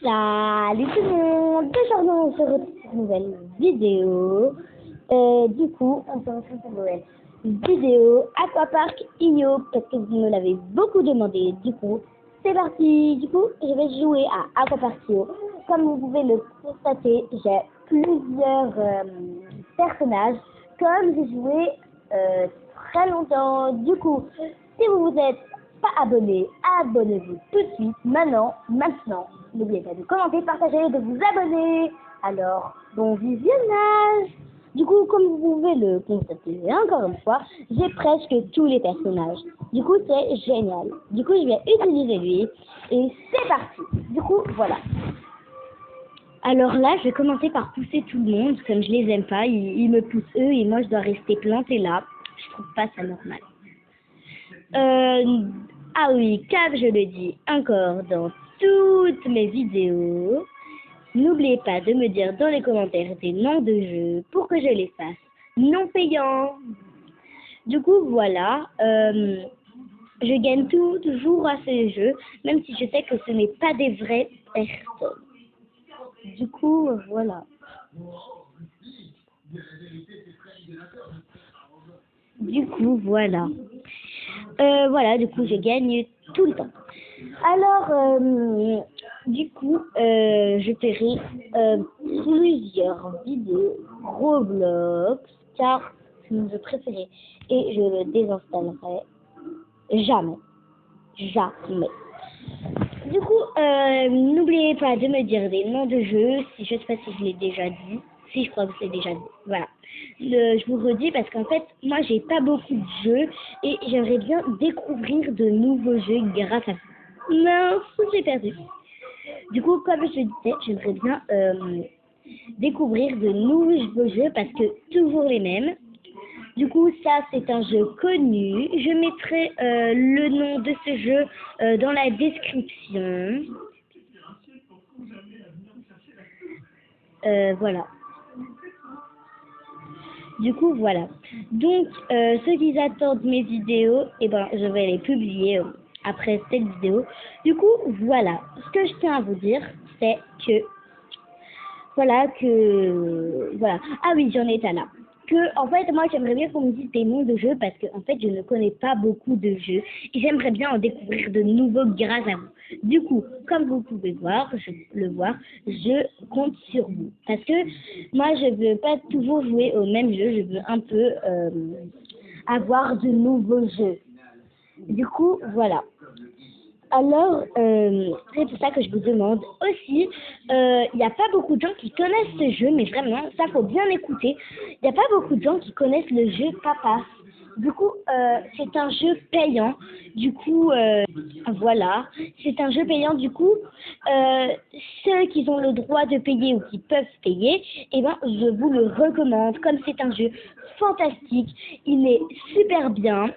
Salut tout le monde! Aujourd'hui, on se retrouve pour une nouvelle vidéo. Du coup, on se retrouve pour une nouvelle vidéo Aquapark Igno, parce que vous me l'avez beaucoup demandé. Du coup, c'est parti! Du coup, je vais jouer à Aquapark Igno. Comme vous pouvez le constater, j'ai plusieurs personnages. Comme j'ai joué très longtemps. Du coup, si vous vous êtes pas abonné, abonnez-vous tout de suite, maintenant. N'oubliez pas de commenter, partager et de vous abonner. Alors, bon visionnage. Du coup, comme vous pouvez le constater encore une fois, j'ai presque tous les personnages. Du coup, c'est génial. Du coup, je vais utiliser lui. Et c'est parti. Du coup, voilà. Alors là, je vais commencer par pousser tout le monde, comme je les aime pas. Ils me poussent eux et moi, je dois rester plantée là. Je trouve pas ça normal. Ah oui, comme je le dis encore dans toutes mes vidéos, n'oubliez pas de me dire dans les commentaires des noms de jeux pour que je les fasse non payants. Du coup, voilà, je gagne toujours à ces jeux, même si je sais que ce n'est pas des vraies personnes. Du coup, voilà. Du coup, voilà. Voilà, du coup, je gagne tout le temps. Alors, du coup, je ferai plusieurs vidéos Roblox, car c'est mon jeu préféré, et je le désinstallerai jamais. Jamais. Du coup, n'oubliez pas de me dire des noms de jeux, si je ne sais pas si je l'ai déjà dit. Si, je crois que c'est déjà dit. Voilà. Je vous redis parce qu'en fait, moi, j'ai pas beaucoup de jeux et j'aimerais bien découvrir de nouveaux jeux grâce à vous. Mince, j'ai perdu. Du coup, comme je disais, j'aimerais bien découvrir de nouveaux jeux parce que toujours les mêmes. Du coup, ça, c'est un jeu connu. Je mettrai le nom de ce jeu dans la description. Voilà. Du coup, voilà. Donc, ceux qui attendent mes vidéos, eh ben, je vais les publier après cette vidéo. Du coup, voilà. Ce que je tiens à vous dire, c'est que... Voilà. Ah oui, j'en étais là. En fait, moi, j'aimerais bien qu'on me dise des noms de jeux parce que, en fait, je ne connais pas beaucoup de jeux et j'aimerais bien en découvrir de nouveaux grâce à vous. Du coup, comme vous pouvez voir, je compte sur vous parce que moi, je veux pas toujours jouer au même jeu, je veux un peu avoir de nouveaux jeux. Du coup, voilà. Alors, c'est pour ça que je vous demande aussi, il n'y a pas beaucoup de gens qui connaissent ce jeu, mais vraiment, ça faut bien écouter. Il n'y a pas beaucoup de gens qui connaissent le jeu Papas. Du coup, c'est un jeu payant. Du coup, voilà, c'est un jeu payant. Du coup, ceux qui ont le droit de payer ou qui peuvent payer, eh ben, je vous le recommande. Comme c'est un jeu fantastique, il est super bien.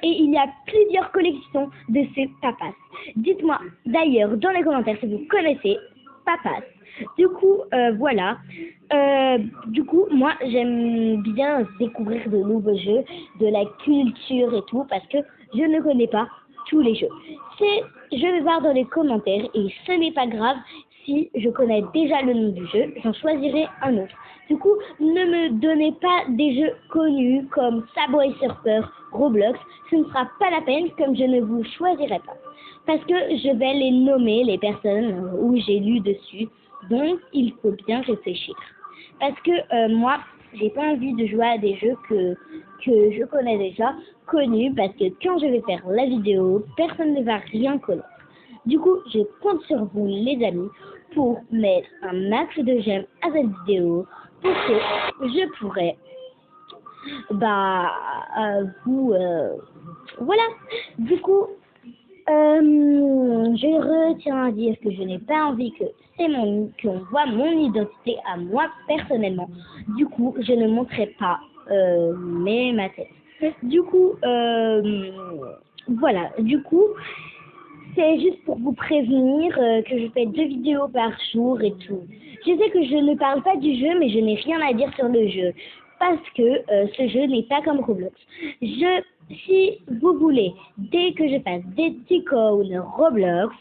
Et il y a plusieurs collections de ces Papas. Dites-moi d'ailleurs dans les commentaires si vous connaissez Papas. Du coup, voilà. Du coup, moi, j'aime bien découvrir de nouveaux jeux, de la culture et tout, parce que je ne connais pas tous les jeux. Je vais voir dans les commentaires, et ce n'est pas grave si je connais déjà le nom du jeu, j'en choisirai un autre. Du coup, ne me donnez pas des jeux connus comme Subway Surfer, Roblox, ce ne sera pas la peine comme je ne vous choisirai pas. Parce que je vais les nommer, les personnes où j'ai lu dessus, donc il faut bien réfléchir. Parce que moi, j'ai pas envie de jouer à des jeux que je connais déjà, connus, parce que quand je vais faire la vidéo, personne ne va rien connaître. Du coup, je compte sur vous, les amis, pour mettre un max de j'aime à cette vidéo, pour que je pourrai, voilà. Du coup, je retiens à dire que je n'ai pas envie qu'on voit mon identité à moi personnellement. Du coup, je ne montrerai pas ma tête. Du coup, voilà. Du coup, c'est juste pour vous prévenir que je fais 2 vidéos par jour et tout. Je sais que je ne parle pas du jeu, mais je n'ai rien à dire sur le jeu. Parce que ce jeu n'est pas comme Roblox. Je si vous voulez, dès que je fasse des icônes Roblox,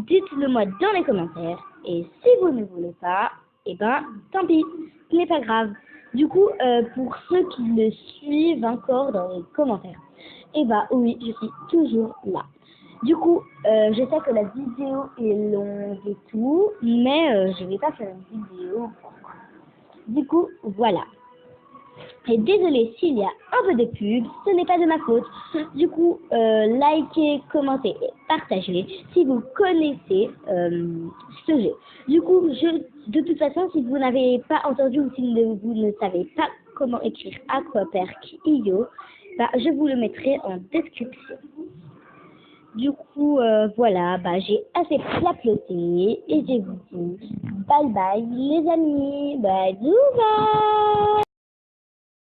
dites-le moi dans les commentaires. Et si vous ne voulez pas, eh ben, tant pis, ce n'est pas grave. Du coup, pour ceux qui le suivent encore dans les commentaires, eh ben oui, je suis toujours là. Du coup, je sais que la vidéo est longue et tout, mais je vais pas faire une vidéo. Du coup, voilà. Et désolé s'il y a un peu de pub, ce n'est pas de ma faute. Du coup, likez, commentez et partagez si vous connaissez ce jeu. Du coup, de toute façon, si vous n'avez pas entendu ou si vous ne savez pas comment écrire Aquaperk.io, bah, je vous le mettrai en description. Du coup, voilà, bah, j'ai assez papoté et je vous dis bye bye les amis, bye bye.